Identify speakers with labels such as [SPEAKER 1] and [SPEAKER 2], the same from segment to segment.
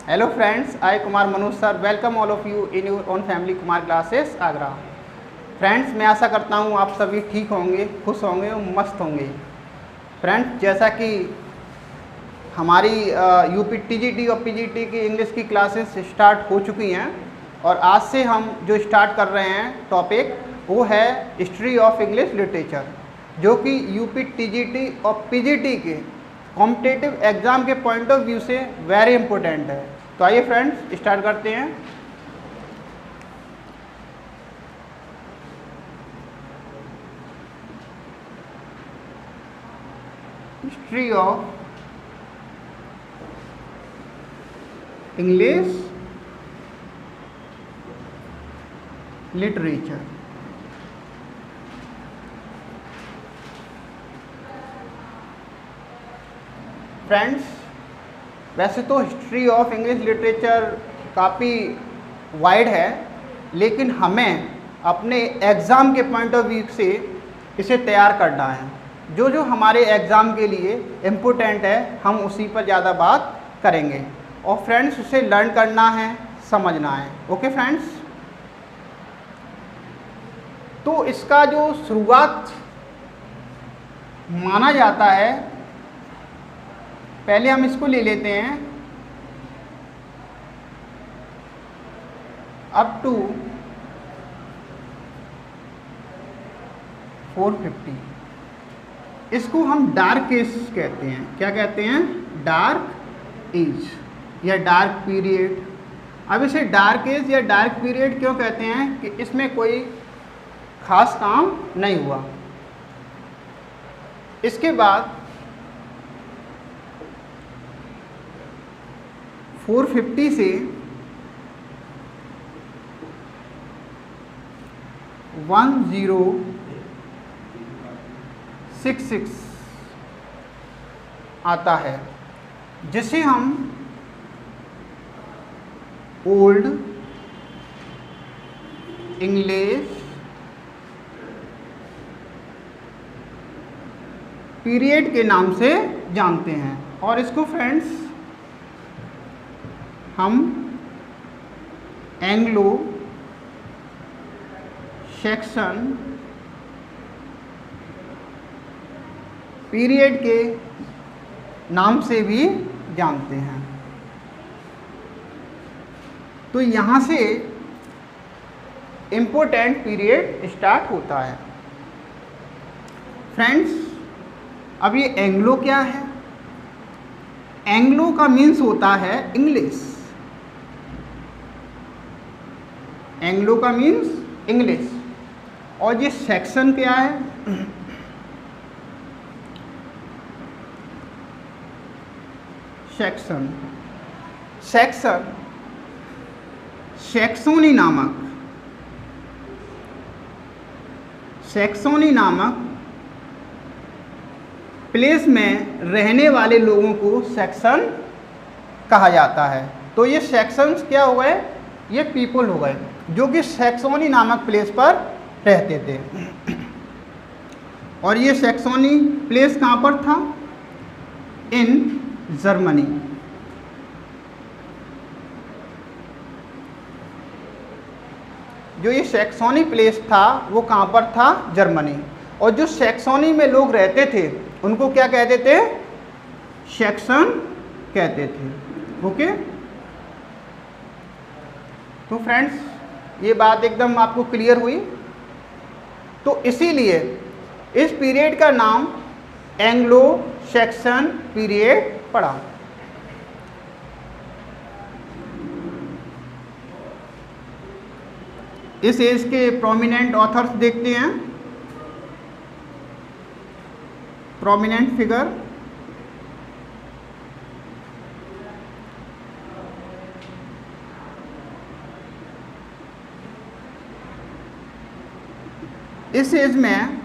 [SPEAKER 1] Hello friends, I Kumar Manoj sir welcome all of you in your own family Kumar classes Agra. Friends मैं आशा करता हूँ आप सभी ठीक होंगे, खुश होंगे और मस्त होंगे। फ्रेंड्स जैसा कि हमारी यूपी टीजीटी और पीजीटी की इंग्लिश की क्लासेस स्टार्ट हो चुकी हैं और आज से हम जो स्टार्ट कर रहे हैं टॉपिक वो है हिस्ट्री ऑफ इंग्लिश लिटरेचर, जो कि यूपी टीजीटी और पीजीटी के कॉम्पिटिटिव एग्ज़ाम के पॉइंट ऑफ व्यू से वेरी इंपॉर्टेंट है। तो आइए फ्रेंड्स स्टार्ट करते हैं। History of English literature. Friends वैसे तो हिस्ट्री ऑफ इंग्लिश लिटरेचर काफ़ी वाइड है, लेकिन हमें अपने एग्ज़ाम के पॉइंट ऑफ व्यू से इसे तैयार करना है। जो जो हमारे एग्ज़ाम के लिए इम्पोर्टेंट है हम उसी पर ज़्यादा बात करेंगे और फ्रेंड्स उसे लर्न करना है, समझना है। ओके फ्रेंड्स, तो इसका जो शुरुआत माना जाता है, पहले हम इसको ले लेते हैं अप टू 450। इसको हम डार्क एज कहते हैं। क्या कहते हैं? डार्क एज या डार्क पीरियड। अब इसे डार्क एज या डार्क पीरियड क्यों कहते हैं? कि इसमें कोई खास काम नहीं हुआ। इसके बाद 450 से 1066 आता है, जिसे हम ओल्ड इंग्लिश पीरियड के नाम से जानते हैं। और इसको फ्रेंड्स हम एंग्लो सेक्शन पीरियड के नाम से भी जानते हैं। तो यहाँ से इम्पोर्टेंट पीरियड स्टार्ट होता है। फ्रेंड्स अब ये एंग्लो क्या है? एंग्लो का मीन्स होता है इंग्लिश। एंग्लो का मीन्स इंग्लिश। और ये सेक्शन क्या है? सेक्शन सैक्सोनी नामक प्लेस में रहने वाले लोगों को सेक्शन कहा जाता है। तो ये सेक्शंस क्या हो गए? ये पीपल हो गए जो कि सैक्सोनी नामक प्लेस पर रहते थे। और ये सैक्सोनी प्लेस कहाँ पर था? In Germany. जो ये सैक्सोनी प्लेस था वो कहाँ पर था? जर्मनी। और जो सैक्सोनी में लोग रहते थे उनको क्या कहते थे? सेक्शन कहते थे। ओके, तो फ्रेंड्स ये बात एकदम आपको क्लियर हुई। तो इसीलिए इस पीरियड का नाम एंग्लो सेक्शन पीरियड पड़ा। इस एज के प्रोमिनेंट ऑथर्स देखते हैं। प्रोमिनेंट फिगर इस एज में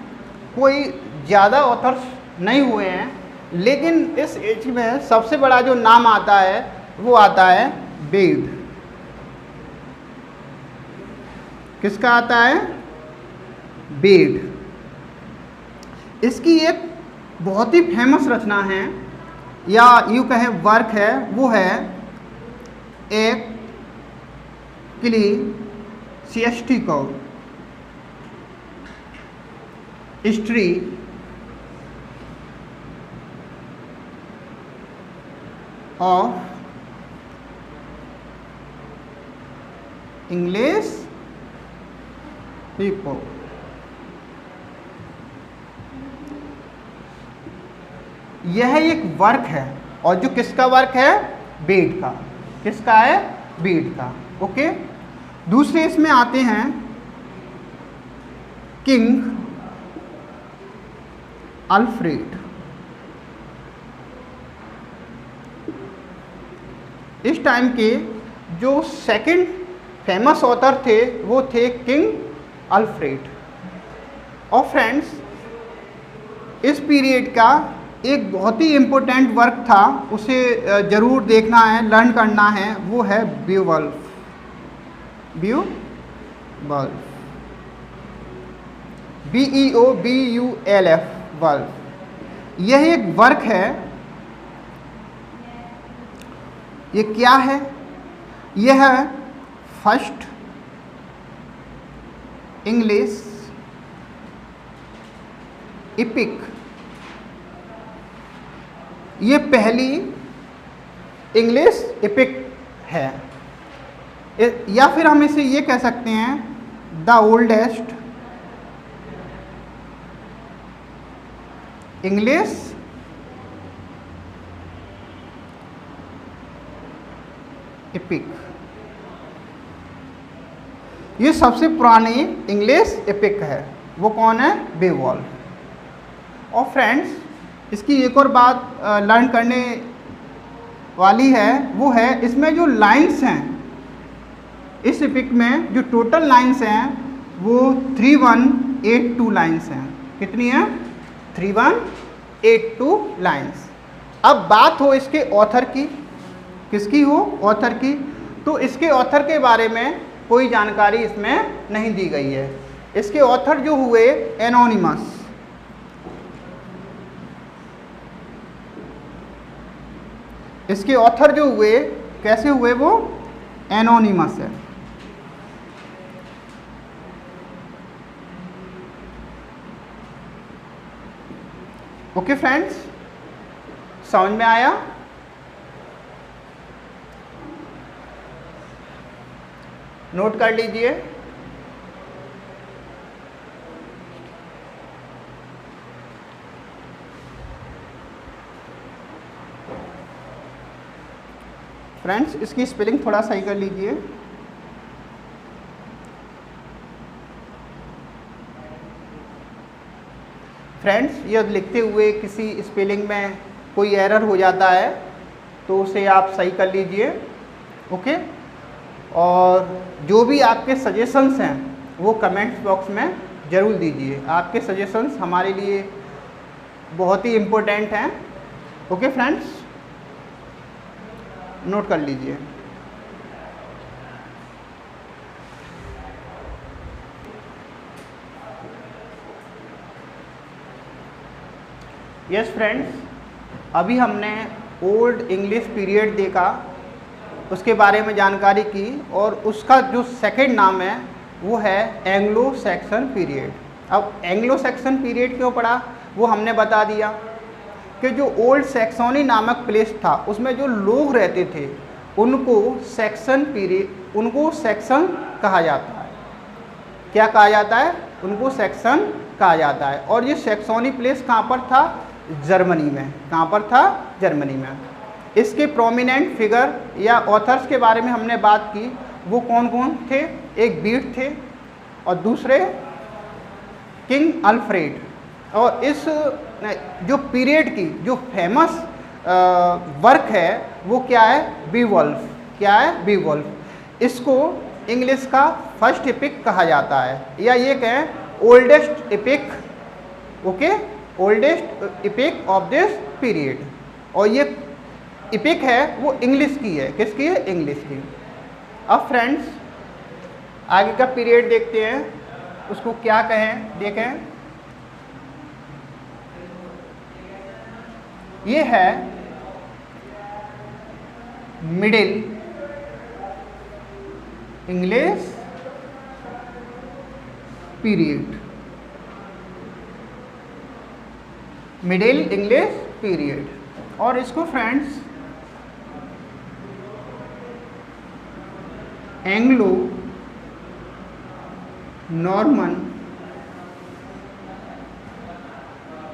[SPEAKER 1] कोई ज़्यादा ऑथर्स नहीं हुए हैं, लेकिन इस एज में सबसे बड़ा जो नाम आता है वो आता है बेड। किसका आता है? बेड। इसकी एक बहुत ही फेमस रचना है या यूँ कहें वर्क है, वो है ecclesiastical history of English people। यह एक वर्क है, और जो किसका वर्क है? बेड का। किसका है? बेड का। ओके। दूसरे इसमें आते हैं किंग अल्फ्रेड। इस टाइम के जो सेकंड फेमस ऑथर थे वो थे किंग अल्फ्रेड। और फ्रेंड्स, इस पीरियड का एक बहुत ही इम्पोर्टेंट वर्क था, उसे ज़रूर देखना है, लर्न करना है, वो है बीओवल्फ। बीओवल्फ, BEOWULF, वल्फ। यह एक वर्क है। ये क्या है? यह है फर्स्ट इंग्लिश एपिक। ये पहली इंग्लिश एपिक है, या फिर हम इसे ये कह सकते हैं द ओल्डेस्ट इंग्लिश एपिक। ये सबसे पुरानी इंग्लिश एपिक है। वो कौन है? बीओवल्फ। और फ्रेंड्स, इसकी एक और बात लर्न करने वाली है, वो है इसमें जो लाइंस हैं, इस एपिक में जो टोटल लाइंस हैं वो 3182 लाइंस हैं। कितनी है? 3182 लाइंस। अब बात हो इसके ऑथर की। किसकी हो? ऑथर की। तो इसके ऑथर के बारे में कोई जानकारी इसमें नहीं दी गई है। इसके ऑथर जो हुए एनोनिमस। इसके ऑथर जो हुए, कैसे हुए? वो एनोनिमस है। ओके फ्रेंड्स, समझ में आया? नोट कर लीजिए। फ्रेंड्स, इसकी स्पेलिंग थोड़ा सही कर लीजिए। फ्रेंड्स, यह लिखते हुए किसी स्पेलिंग में कोई एरर हो जाता है तो उसे आप सही कर लीजिए। ओके। और जो भी आपके सजेशंस हैं वो कमेंट्स बॉक्स में ज़रूर दीजिए। आपके सजेशंस हमारे लिए बहुत ही इम्पोर्टेंट हैं। ओके फ्रेंड्स, नोट कर लीजिए। यस फ्रेंड्स, अभी हमने ओल्ड इंग्लिश पीरियड देखा, उसके बारे में जानकारी की, और उसका जो सेकंड नाम है वो है एंग्लो सैक्सन पीरियड। अब एंग्लो सैक्सन पीरियड क्यों पड़ा वो हमने बता दिया कि जो ओल्ड सैक्सोनी नामक प्लेस था उसमें जो लोग रहते थे उनको सैक्सन पीरियड, उनको सैक्सन कहा जाता है। क्या कहा जाता है? उनको सैक्सन कहा जाता है। और ये सैक्सोनी प्लेस कहाँ पर था? जर्मनी में। कहाँ पर था? जर्मनी में। इसके प्रोमिनेंट फिगर या ऑथर्स के बारे में हमने बात की। वो कौन कौन थे? एक बीट थे और दूसरे किंग अल्फ्रेड। और इस जो पीरियड की जो फेमस वर्क है वो क्या है? बीओवल्फ। क्या है? बीओवल्फ। इसको इंग्लिश का फर्स्ट एपिक कहा जाता है, या ये कहें oldest epic. Okay, oldest epic of this period. और ये एपिक है वो इंग्लिश की है। किसकी है? इंग्लिश की। अब फ्रेंड्स, आगे का पीरियड देखते हैं, उसको क्या कहें? देखें, ये है middle English period, middle English period. और इसको फ्रेंड्स एंग्लो नॉर्मन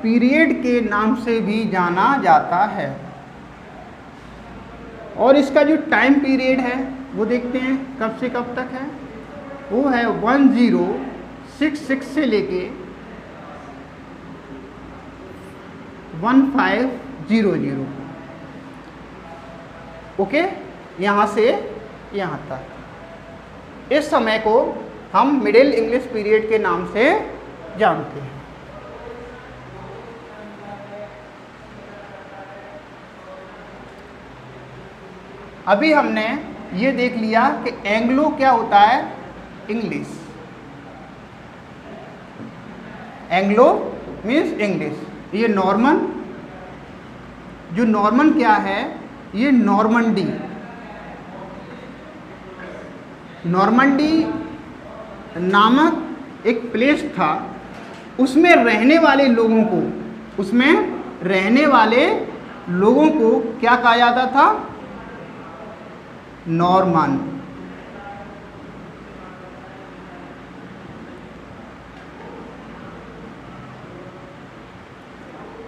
[SPEAKER 1] पीरियड के नाम से भी जाना जाता है। और इसका जो टाइम पीरियड है वो देखते हैं कब से कब तक है। वो है 1066 से लेके 1500। ओके, यहाँ से यहाँ तक। इस समय को हम मिडिल इंग्लिश पीरियड के नाम से जानते हैं। अभी हमने ये देख लिया कि एंग्लो क्या होता है, इंग्लिश। Anglo means English. ये नॉर्मन, जो नॉर्मन क्या है, ये नॉर्मंडी। नॉर्मंडी नामक एक प्लेस था, उसमें रहने वाले लोगों को क्या कहा जाता था, नॉर्मन।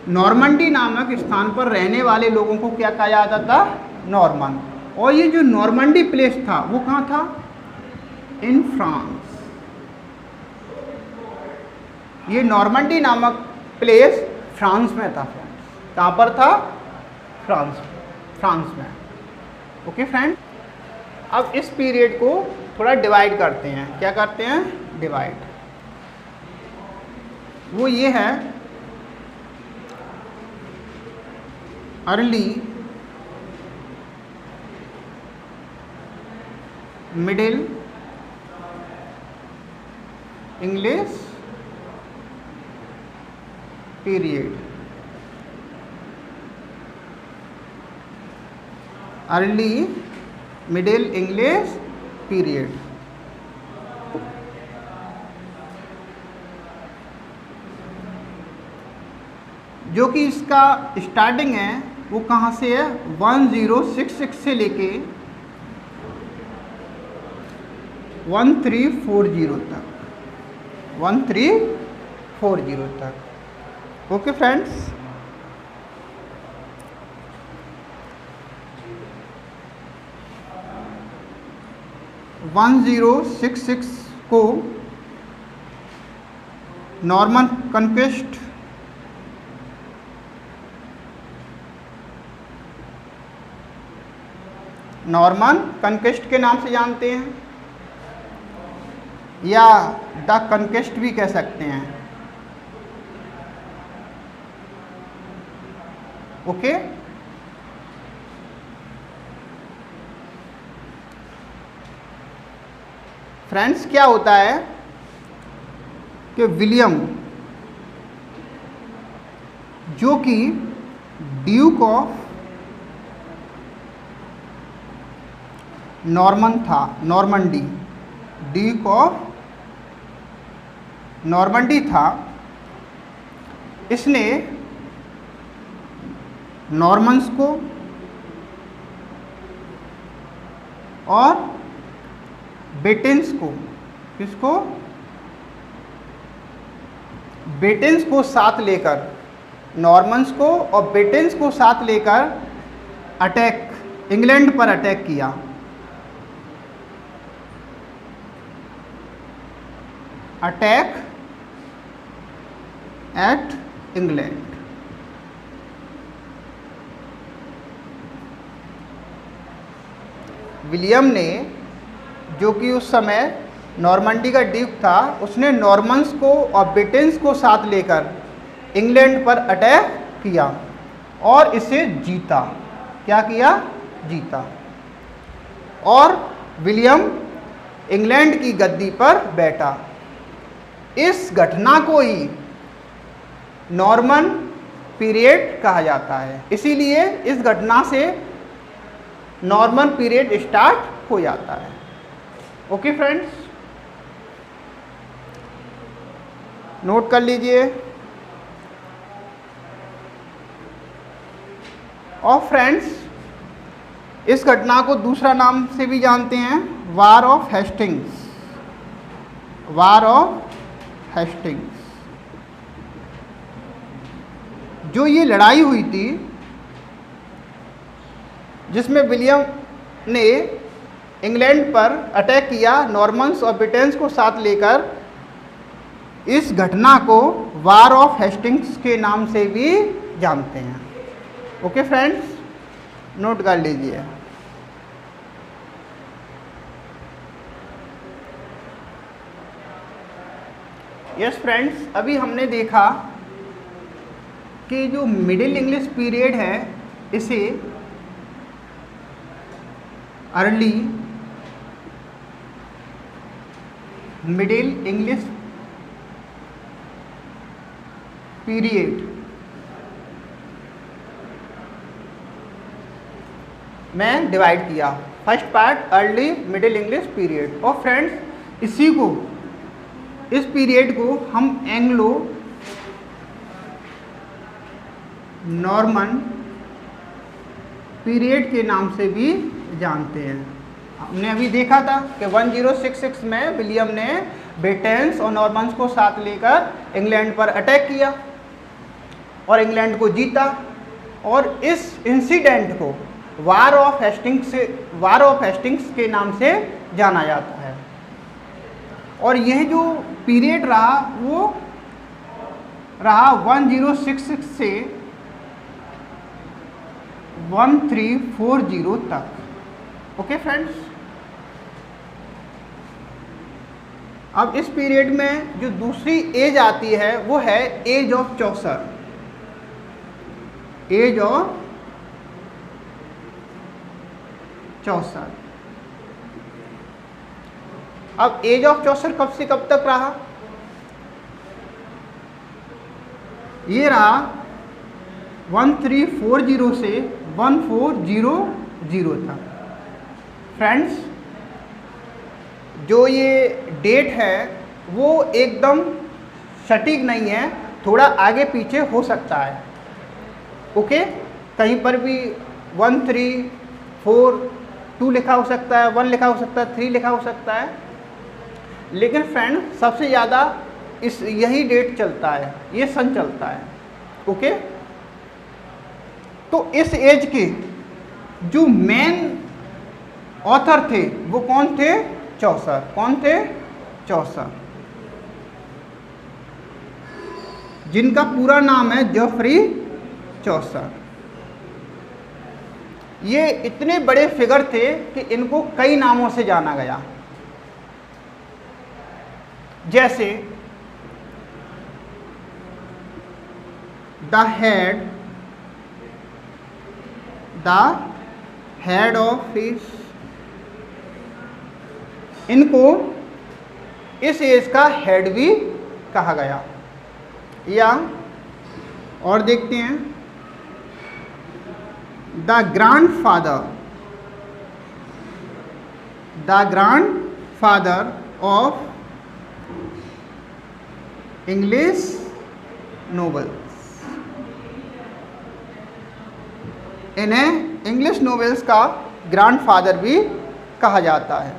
[SPEAKER 1] नॉर्मंडी नामक स्थान पर रहने वाले लोगों को क्या कहा जाता था, नॉर्मन। और ये जो नॉर्मंडी प्लेस था वो कहाँ था, इन फ्रांस। ये नॉर्मंडी नामक प्लेस फ्रांस में था फ्रेंड्स। कहाँ पर था, फ्रांस में। ओके फ्रेंड, अब इस पीरियड को थोड़ा डिवाइड करते हैं। क्या करते हैं, डिवाइड। वो ये है early middle English period, early middle English period. जो कि इसका स्टार्टिंग है वो कहाँ से है, 1066 से लेके 1340 तक, 1340 तक। ओके फ्रेंड्स, (1066) को नॉर्मन कन्क्वेस्ट, के नाम से जानते हैं, या द कन्क्वेस्ट भी कह सकते हैं। ओके, फ्रेंड्स क्या होता है कि विलियम, जो कि ड्यूक ऑफ नॉर्मन था, नॉर्मंडी, ड्यूक ऑफ नॉर्मंडी था, इसने नॉर्मन्स को और बेटेंस को, किसको, बेटेंस को साथ लेकर, नॉर्मन्स को और बेटेंस को साथ लेकर अटैक, इंग्लैंड पर अटैक किया। Attack eight England. विलियम ने, जो कि उस समय नॉर्मंडी का ड्यूक था, उसने नॉर्मन्स को और ब्रिटेन्स को साथ लेकर इंग्लैंड पर अटैक किया और इसे जीता। क्या किया, जीता। और विलियम इंग्लैंड की गद्दी पर बैठा। इस घटना को ही नॉर्मन पीरियड कहा जाता है। इसीलिए इस घटना से नॉर्मन पीरियड स्टार्ट हो जाता है। ओके फ्रेंड्स, नोट कर लीजिए। और फ्रेंड्स, इस घटना को दूसरा नाम से भी जानते हैं, war of Hastings. War of Hastings. जो ये लड़ाई हुई थी जिसमें विलियम ने इंग्लैंड पर अटैक किया नॉर्मन्स और ब्रिटेन्स को साथ लेकर, इस घटना को वार ऑफ हेस्टिंग्स के नाम से भी जानते हैं। ओके फ्रेंड्स, नोट कर लीजिए। यस फ्रेंड्स, अभी हमने देखा कि जो मिडिल इंग्लिश पीरियड है इसे अर्ली मिडिल इंग्लिश पीरियड में डिवाइड किया। First part early middle English period. और फ्रेंड्स, इस पीरियड को हम एंग्लो नॉर्मन पीरियड के नाम से भी जानते हैं। हमने अभी देखा था कि 1066 में विलियम ने ब्रिटेन्स और नॉर्मन्स को साथ लेकर इंग्लैंड पर अटैक किया और इंग्लैंड को जीता, और इस इंसिडेंट को वार ऑफ हेस्टिंग्स के नाम से जाना जाता है। और यह जो पीरियड रहा वो रहा 1066 से 1340 तक। ओके फ्रेंड्स, अब इस पीरियड में जो दूसरी एज आती है वो है age of Chaucer. Age of Chaucer. अब एज ऑफ चौसर कब से कब तक रहा? ये रहा 1340 से 1400 तक। फ्रेंड्स, जो ये डेट है वो एकदम सटीक नहीं है, थोड़ा आगे पीछे हो सकता है। ओके, कहीं पर भी 1342 लिखा हो सकता है, 1 लिखा हो सकता है, 3 लिखा हो सकता है, लेकिन फ्रेंड सबसे ज़्यादा यही डेट चलता है, ये सन चलता है। ओके, तो इस एज के जो मेन ऑथर थे वो कौन थे? चौसर। कौन थे? चौसर, जिनका पूरा नाम है जेफरी चौसर। ये इतने बड़े फिगर थे कि इनको कई नामों से जाना गया, जैसे द हेड ऑफ फिश। इनको इस एज का हेड भी कहा गया। या और देखते हैं, the grandfather of English novels. इन्हें इंग्लिश नोवेल्स का ग्रैंडफादर भी कहा जाता है।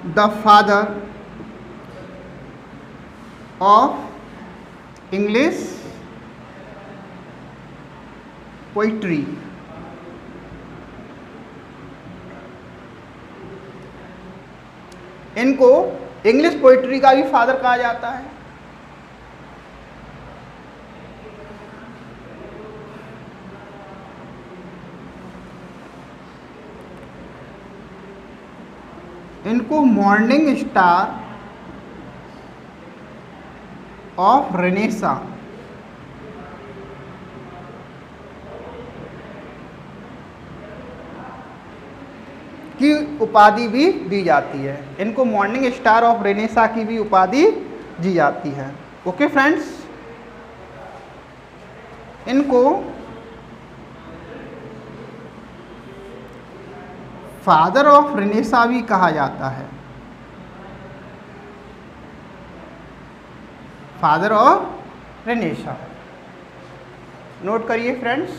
[SPEAKER 1] The father of English poetry. इनको इंग्लिश पोइट्री का भी फादर कहा जाता है। इनको मॉर्निंग स्टार ऑफ रेनेसा की उपाधि भी दी जाती है। इनको मॉर्निंग स्टार ऑफ रेनेसा की भी उपाधि दी जाती है। ओके फ्रेंड्स, इनको फादर ऑफ रेनेसा भी कहा जाता है, फादर ऑफ रेनेसा। नोट करिए फ्रेंड्स।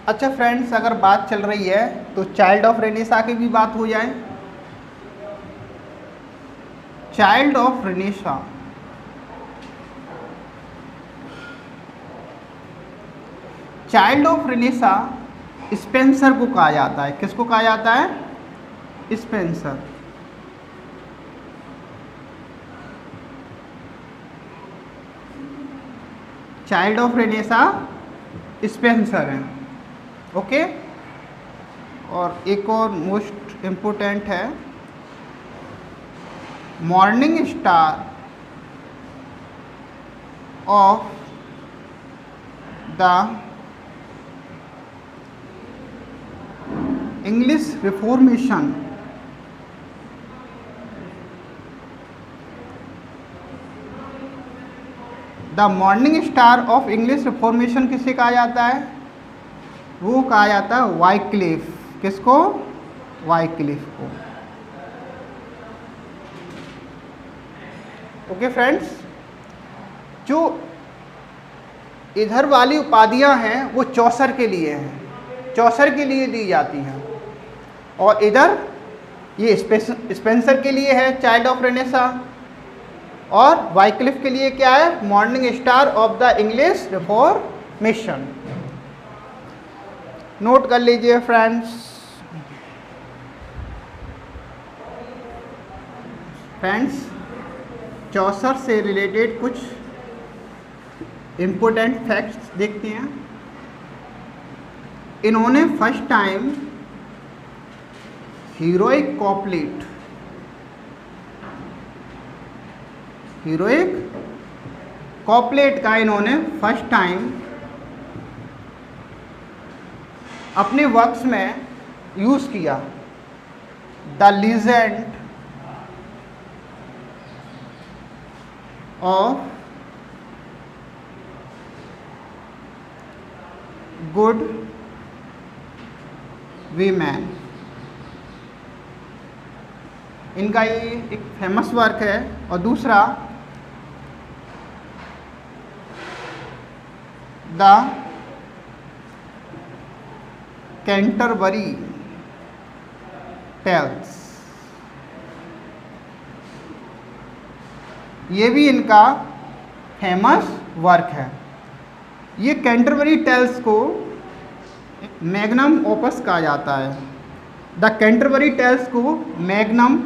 [SPEAKER 1] अच्छा फ्रेंड्स, अगर बात चल रही है तो चाइल्ड ऑफ रेनेसा की भी बात हो जाए। Child of Renaissance, child of Renaissance Spencer को कहा जाता है। किसको कहा जाता है? Spencer. Child of Renaissance Spencer है। ओके। और एक और मोस्ट इम्पोर्टेंट है, morning star of the English reformation. The morning star of English reformation किसे कहा जाता है? वो कहा जाता है वाइक्लिफ। किसको? वाइक्लिफ को। ओके फ्रेंड्स, जो इधर वाली उपाधियां हैं वो चौसर के लिए हैं, चौसर के लिए दी जाती हैं, और इधर ये स्पेंसर के लिए है चाइल्ड ऑफ रेनेसा, और वाइक्लिफ के लिए क्या है? Morning star of the English reformation. Note कर लीजिए फ्रेंड्स। फ्रेंड्स, चौसर से रिलेटेड कुछ इम्पोर्टेंट फैक्ट्स देखते हैं। इन्होंने फर्स्ट टाइम हीरोइक कॉपलेट, हीरोइक कॉपलेट का इन्होंने फर्स्ट टाइम अपने वर्क्स में यूज़ किया। The legend of good women, इनका ये एक फेमस वर्क है। और दूसरा द कैंटरबरी टेल्स, ये भी इनका फेमस वर्क है। ये कैंटरबरी टेल्स को मैग्नम ओपस कहा जाता है। द कैंटरबरी टेल्स को मैग्नम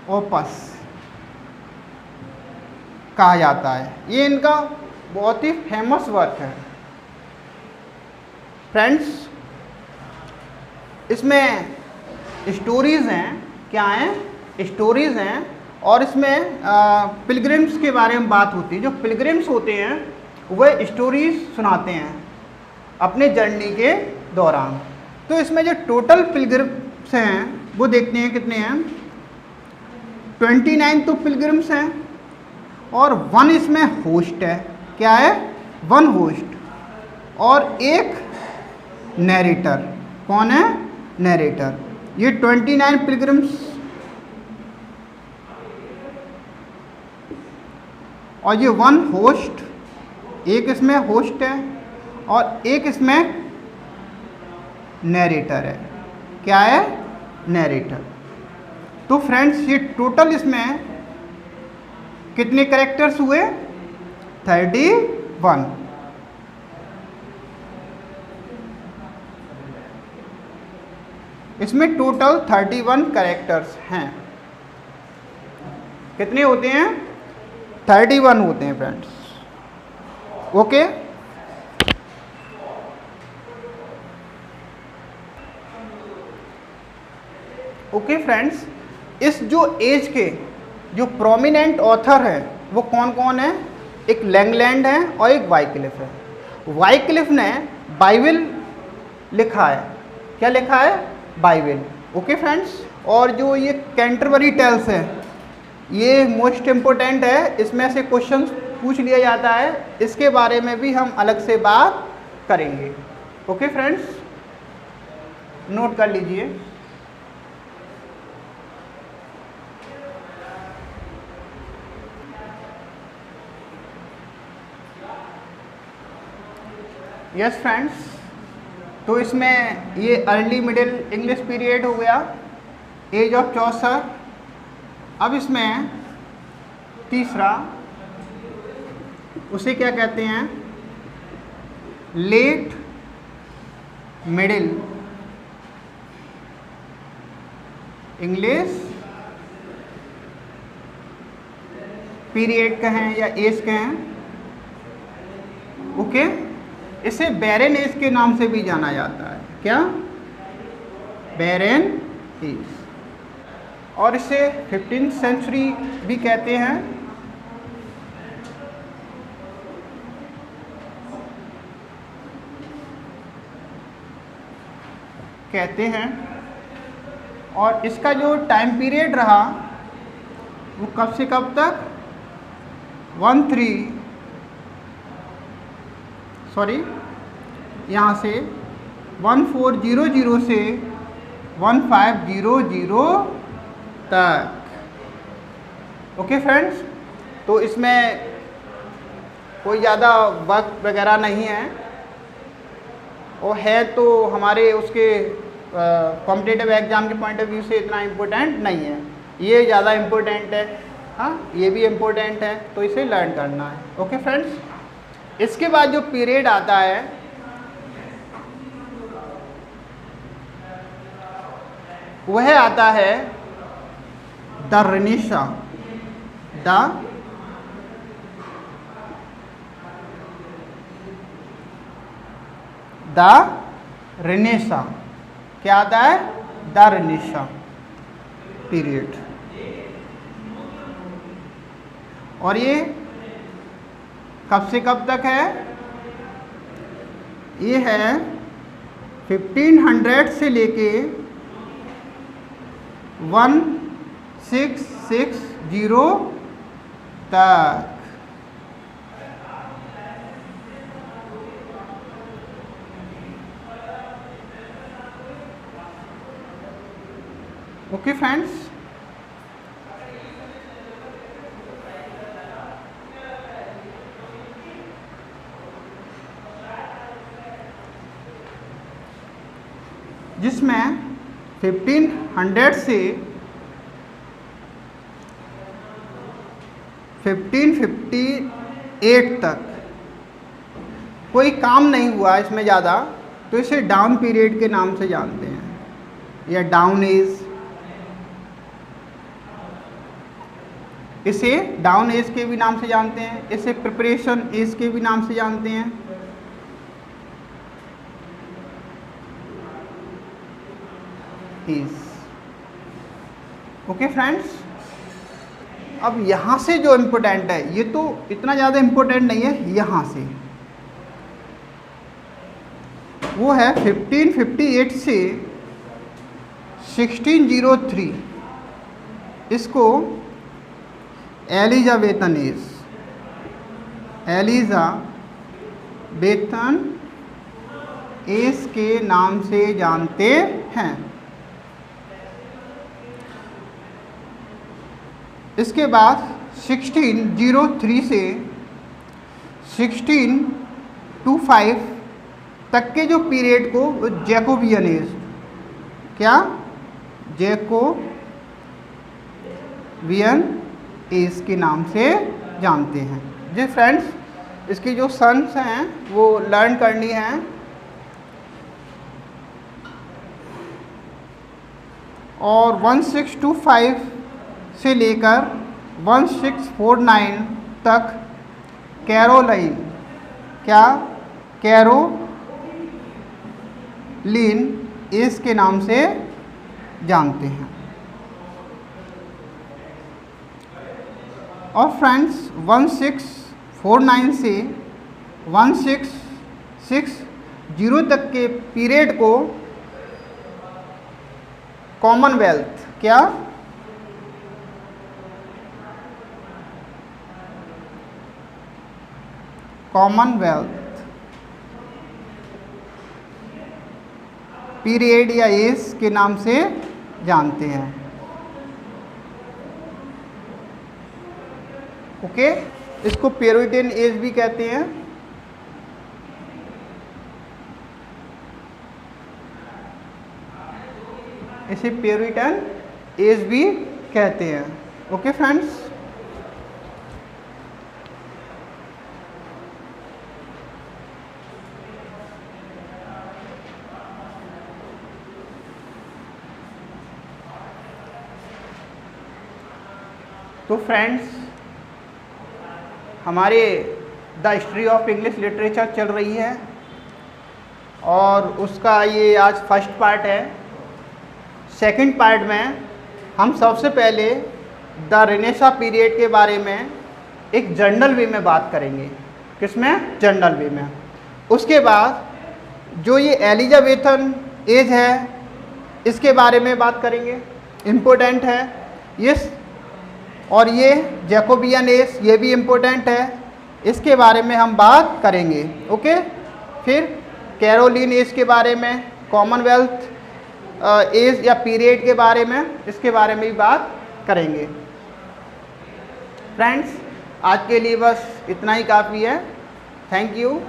[SPEAKER 1] ओपस कहा जाता है। ये इनका बहुत ही फेमस वर्क है। फ्रेंड्स, इसमें स्टोरीज़ हैं, क्या हैं? स्टोरीज़ हैं, और इसमें पिलग्रिम्स के बारे में बात होती है। जो पिलग्रिम्स होते हैं वह स्टोरीज सुनाते हैं अपने जर्नी के दौरान। तो इसमें जो टोटल पिलग्रिम्स हैं वो देखते हैं कितने हैं। 29 तो पिलग्रिम्स हैं, और 1 इसमें होस्ट है। क्या है? 1 होस्ट, और एक नैरेटर। कौन है? नैरेटर। ये 29 पिलग्रिम्स, और ये 1 होस्ट, एक इसमें होस्ट है और एक इसमें नैरेटर है। क्या है? नैरेटर। तो फ्रेंड्स, ये टोटल इसमें कितने कैरेक्टर्स हुए? 31। इसमें टोटल 31 कैरेक्टर्स हैं। कितने होते हैं? 31 होते हैं फ्रेंड्स। ओके। ओके फ्रेंड्स, इस जो एज के जो प्रोमिनेंट ऑथर हैं वो कौन कौन है? एक लैंगलैंड है और एक वाइक्लिफ है। वाइक्लिफ ने बाइबल लिखा है। क्या लिखा है? बाइबल। ओके फ्रेंड्स, और जो ये कैंटरबरी टेल्स है ये मोस्ट इम्पोर्टेंट है। इसमें से क्वेश्चंस पूछ लिया जाता है, इसके बारे में भी हम अलग से बात करेंगे। ओके फ्रेंड्स, नोट कर लीजिए। यस फ्रेंड्स, तो इसमें ये अर्ली मिडिल इंग्लिश पीरियड हो गया, एज ऑफ चौसर। अब इसमें तीसरा, उसे क्या कहते हैं, लेट मिडिल इंग्लिश पीरियड कहें या एज कहें। ओके, इसे बैरन एज के नाम से भी जाना जाता है। क्या? बैरन एज। और इसे 15th सेंचुरी भी कहते हैं। और इसका जो टाइम पीरियड रहा वो कब से कब तक, 1400 से 1500 तक। ओके फ्रेंड्स, तो इसमें कोई ज़्यादा वक्त वगैरह नहीं है, और है तो हमारे उसके कॉम्पिटिटिव एग्ज़ाम के पॉइंट ऑफ व्यू से इतना इम्पोर्टेंट नहीं है। ये ज़्यादा इम्पोर्टेंट है, हाँ ये भी इम्पोर्टेंट है, तो इसे लर्न करना है। ओके फ्रेंड्स, इसके बाद जो पीरियड आता है वह आता है द रेनेसां। द रेनेसां क्या आता है? The renaissance period. और ये कब से कब तक है? ये है 1500 से लेके 1660 तक। ओके फ्रेंड्स, जिसमें 1500 से 1558 तक कोई काम नहीं हुआ इसमें ज़्यादा, तो इसे डाउन पीरियड के नाम से जानते हैं, या डाउन एज। इसे डाउन एज के भी नाम से जानते हैं, इसे प्रिपरेशन एज के भी नाम से जानते हैं। ओके फ्रेंड्स, अब यहाँ से जो इम्पोर्टेंट है, ये तो इतना ज़्यादा इम्पोर्टेंट नहीं है, यहाँ से वो है 1558 से 1603। इसको एलिजाबेथन एज के नाम से जानते हैं। इसके बाद 1603 से 1625 तक के जो पीरियड को जैकोबियन एज, क्या? जैकोबियन एज के नाम से जानते हैं। जी फ्रेंड्स, इसकी जो सन्स हैं वो लर्न करनी है। और 1625 से लेकर 1649 तक कैरोलाइन, क्या? कैरोलिन एज के नाम से जानते हैं। और फ्रेंड्स 1649 से 1660 तक के पीरियड को कॉमनवेल्थ, क्या? कॉमनवेल्थ पीरियड या एज के नाम से जानते हैं। ओके, इसको प्यूरिटन एज भी कहते हैं। इसे प्यूरिटन एज भी कहते हैं। ओके फ्रेंड्स, तो फ्रेंड्स हमारे the history of English literature चल रही है और उसका ये आज फर्स्ट पार्ट है। सेकंड पार्ट में हम सबसे पहले द रेनेसां पीरियड के बारे में एक जनरल वे में बात करेंगे। किसमें? जनरल वे में। उसके बाद जो ये एलिजाबेथन एज है इसके बारे में बात करेंगे, इम्पोर्टेंट है ये। और ये जैकोबियन एज, ये भी इम्पोर्टेंट है, इसके बारे में हम बात करेंगे। ओके, फिर कैरोलिन एज के बारे में, कॉमनवेल्थ एज या पीरियड के बारे में, इसके बारे में भी बात करेंगे। फ्रेंड्स आज के लिए बस इतना ही काफ़ी है। Thank you.